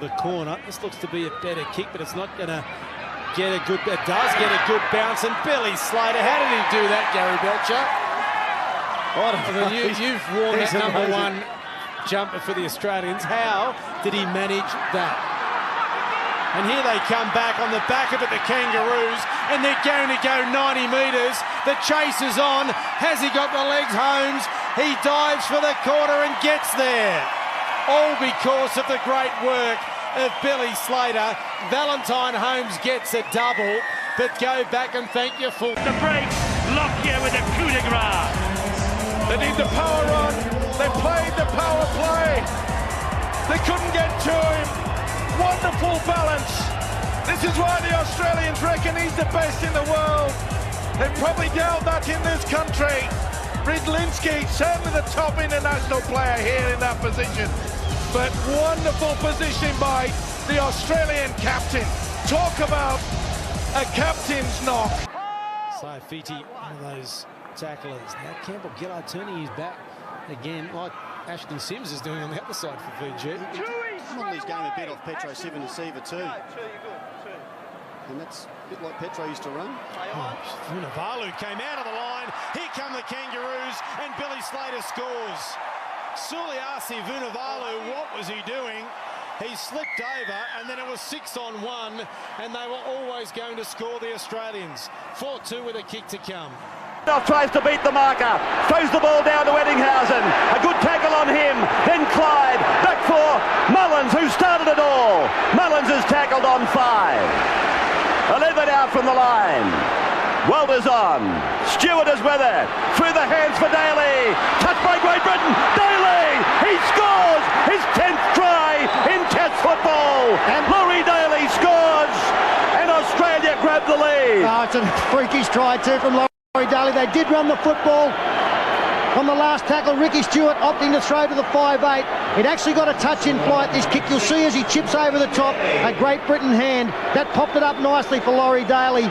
The corner. This looks to be a better kick, but it's not going to get a good. It does get a good bounce, and Billy Slater. How did he do that, Gary Belcher? You've worn that number one jumper for the Australians. How did he manage that? And here they come back on the back of it, the Kangaroos, and they're going to go 90 metres. The chase is on. Has he got the legs, Holmes? He dives for the corner and gets there. All because of the great work of Billy Slater. Valentine Holmes gets a double, but go back and thank your full. The break, Lockyer with a coup de grace. They need the power run. They played the power play. They couldn't get to him. Wonderful balance. This is why the Australians reckon he's the best in the world. They probably doubt that in this country. Rydlinski, certainly the top international player here in that position. But wonderful positioning by the Australian captain. Talk about a captain's knock. Saifiti, one of those tacklers. Now Campbell Gillard turning his back again, like Ashton Sims is doing on the other side for Fiji. Motley's game a bit off Petro Sivan Siva too. And that's a bit like Petro used to run. Vunivalu came out of the line. Here come the Kangaroos, and Billy Slater scores. Suliasi Vunivalu, what was he doing? He slipped over, and then it was 6-on-1, and they were always going to score, the Australians. 4-2 with a kick to come. Tries to beat the marker, throws the ball down to Eddinghausen, a good tackle on him, then Clyde, back for Mullins, who started it all. Mullins is tackled on 5. 11 out from the line. Walters on, Stewart is with it, through the hands for Daly, touched by Great Britain, Daly, he scores his 10th try in Test football, and Laurie Daly scores, and Australia grab the lead. Oh, it's a freakish try too from Laurie Daly. They did run the football on the last tackle. Ricky Stewart opting to throw to the 5'8". It actually got a touch in flight, this kick. You'll see as he chips over the top, a Great Britain hand. That popped it up nicely for Laurie Daly.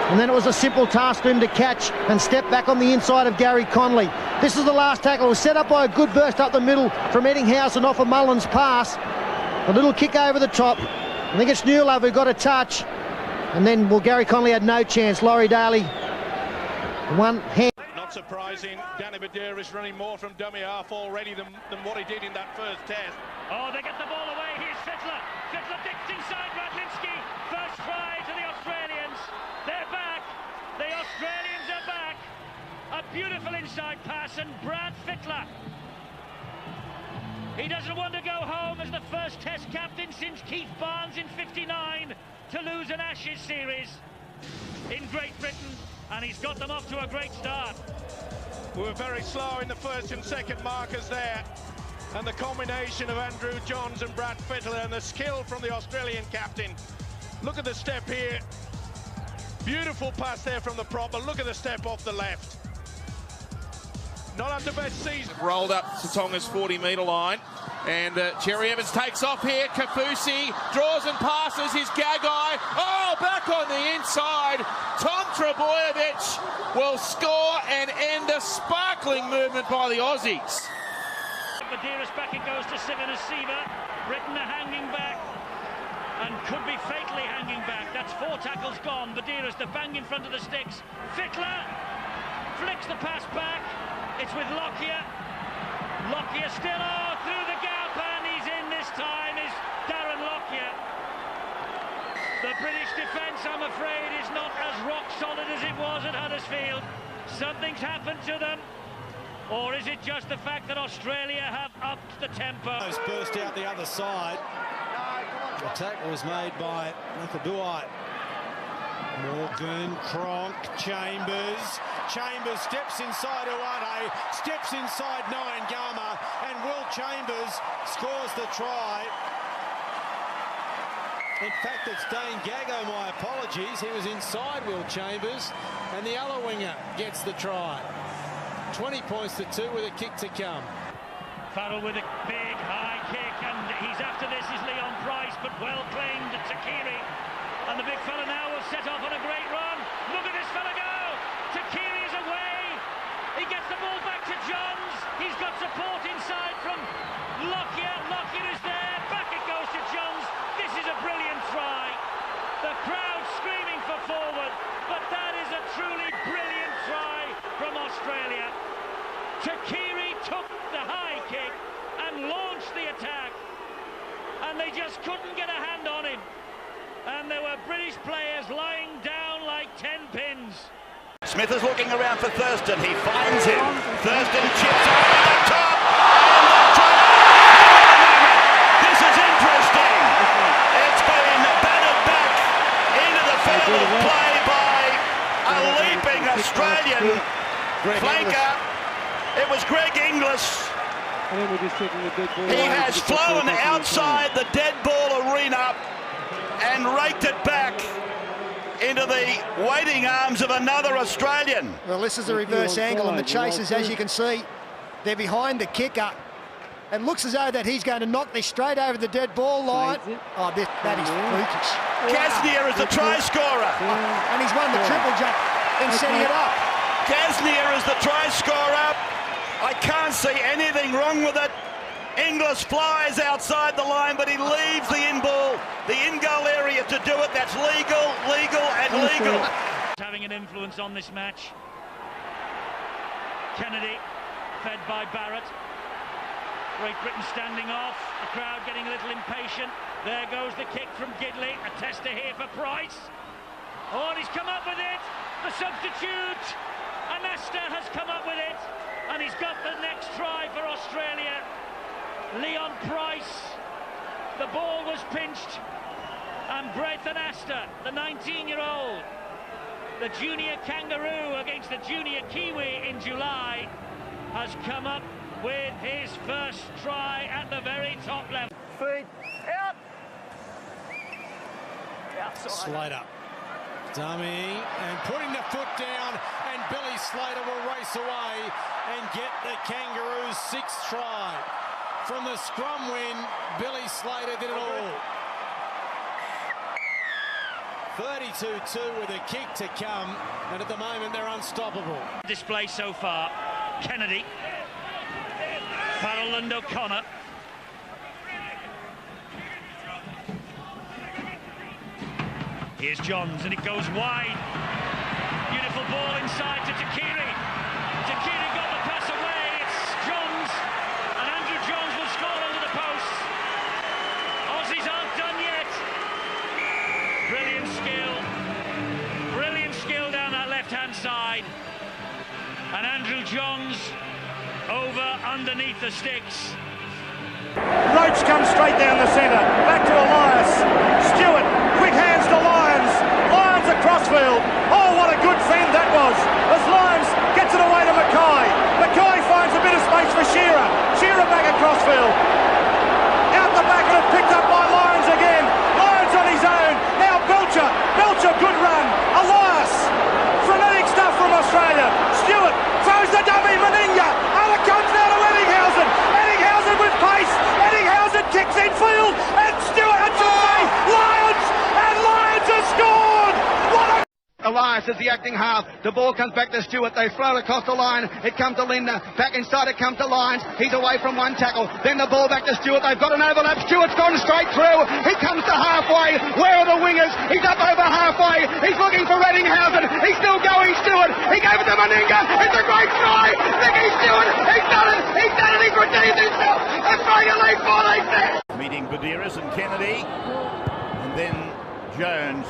And then it was a simple task for him to catch and step back on the inside of Gary Conley. This is the last tackle. It was set up by a good burst up the middle from Eddinghausen off a Mullins pass. A little kick over the top. I think it's Newlove who got a touch. And then, well, Gary Conley had no chance. Laurie Daly, one hand. Not surprising, Danny Badera is running more from dummy half already than what he did in that first test. Oh, they get the ball away. Here's Fittler. Fittler dipped inside Radlinski. First try to the Australians. They're back. The Australians are back. A beautiful inside pass, and Brad Fittler. He doesn't want to go home as the first Test captain since Keith Barnes in '59 to lose an Ashes series in Great Britain, and he's got them off to a great start. We were very slow in the first and second markers there, and the combination of Andrew Johns and Brad Fittler and the skill from the Australian captain. Look at the step here. Beautiful pass there from the prop, but look at the step off the left. Not at the best season. Rolled up to Tonga's 40-metre line, and Cherry Evans takes off here. Kafusi draws and passes his Gagai. Oh, back on the inside. Tom Trebojevic will score and end a sparkling movement by the Aussies. Badera's back, it goes to Sivan Siva. Britain are hanging back, and could be fatally hanging back. That's 4 tackles gone. Badera's the bang in front of the sticks. Fittler flicks the pass back. It's with Lockyer. Lockyer still through the gap, and he's in this time, is Darren Lockyer. The British defence, I'm afraid, is not as rock solid as it was at Huddersfield. Something's happened to them. Or is it just the fact that Australia have upped the tempo? Burst out the other side. The tackle was made by McAdooy. Morgan, Cronk, Chambers. Chambers steps inside Uwane, steps inside Nyangama, and Will Chambers scores the try. In fact, it's Dane Gago, my apologies. He was inside Will Chambers, and the other winger gets the try. 20 points to 2 with a kick to come. Farrell with a big high kick, and he's after this is Leon Price, but well claimed Takiri. And the big fella now will set off on a great run. Look at this fella go! Takiri is away. He gets the ball back to Johns. He's got support inside from Lockyer. Lockyer is there. Back it goes to Johns. they just couldn't get a hand on him. And there were British players lying down like 10 pins. Smith is looking around for Thurston. He finds him. Thurston chips over the top. And the try. This is interesting. It's been batted back into the field of play by a leaping Australian flanker. It was Greg Inglis. He has flown outside the dead ball arena and raked it back into the waiting arms of another Australian. Well, this is a reverse angle, and the chasers, as you can see, they're behind the kicker. It looks as though that he's going to knock this straight over the dead ball line. Oh, that is freakish. Gasnier is the try scorer. And he's won the triple jump in setting it up. Gasnier is the try scorer. I can't see anything wrong with it. Inglis flies outside the line, but he leaves the in-ball, the in-goal area to do it. That's legal, and legal. Having an influence on this match. Kennedy, fed by Barrett. Great Britain standing off, the crowd getting a little impatient. There goes the kick from Gidley, a tester here for Price. Oh, and he's come up with it. The substitute, Anasta has come up with it, and he's got the next try for Australia. Leon Price, the ball was pinched, and Brett Anasta, the 19-year-old, the junior Kangaroo against the junior Kiwi in July, has come up with his first try at the very top level. Feet out. Outside. Slater, dummy, and putting the foot down, and Billy Slater will race away and get the Kangaroos' sixth try. From the scrum win, Billy Slater did it all. 32-2 with a kick to come, and at the moment they're unstoppable. Display so far. Kennedy, Farrell and O'Connor. Here's Johns, and it goes wide. Beautiful ball inside to Takiri. Takiri got the pass away. It's Johns, and Andrew Johns will score under the post. Aussies aren't done yet. Brilliant skill down that left-hand side. And Andrew Johns over underneath the sticks. Roach comes straight down the centre, back to Elias. Stewart, quick hands to Lyons. Lyons across field. Oh, what a good fend that was. As Lyons gets it away to Mackay. Mackay finds a bit of space for Shearer. Shearer back across field. Out the back and it's picked up by Lyons again. Lyons on his own. Now Belcher. Belcher, good run. Elias. Frenetic stuff from Australia. Stewart throws the dummy. Meninga. And it comes now to Eddinghausen. Eddinghausen with pace. Eddinghausen kicks in field. And Stewart and Lyons. And Lyons has scored. What a... Elias is the acting half. The ball comes back to Stewart. They throw it across the line. It comes to Linda. Back inside it comes to Lyons. He's away from one tackle. Then the ball back to Stewart. They've got an overlap. Stewart's gone straight through. He comes to halfway. Where are the wingers? He's up over halfway. He's looking for Eddinghausen. He's still going, Stewart. He gave it to Meninga. It's a great try. Nicky Stewart. He's done it. He's done it. He's redeemed himself. Australia lead 4-8. Meeting Badiris and Kennedy. And then Jones.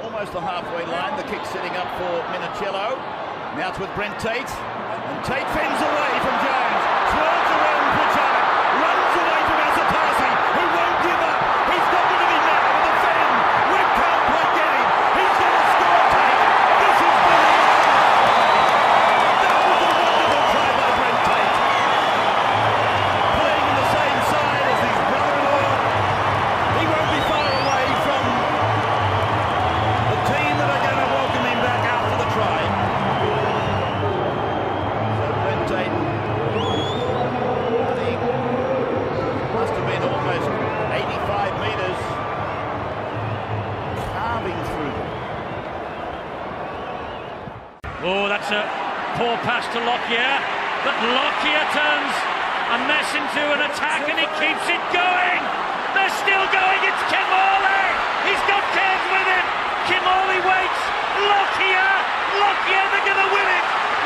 Almost the halfway line, the kick setting up for Minicello. Now it's with Brent Tate, and Tate fends away from Jones, swirls around Pritchard, runs away from Asatasi, who won't give up. He's got rid of him now with a fend. We can't quite get him. He's going to score Tate. This is brilliant. That was a wonderful try by Brent Tate. Playing in the same side as his brother-in-law. He won't be far away from team that are going to welcome him back after the try. So Brent Tate, I think, must have been almost 85 metres, carving through them. Oh, that's a poor pass to Lockyer, but Lockyer turns a mess into an attack and he keeps it going. They're still going. It's Kimorley. He's got Cairns with him. Kimorley waits. Lockyer, they're going to win it.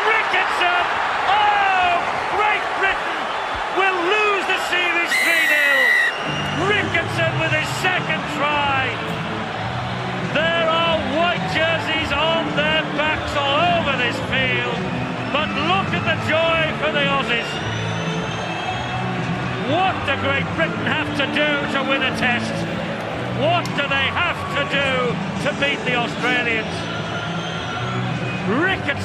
Ricketson. Oh, Great Britain will lose the series 3-0. What do Great Britain have to do to win a test? What do they have to do to beat the Australians? Ricketts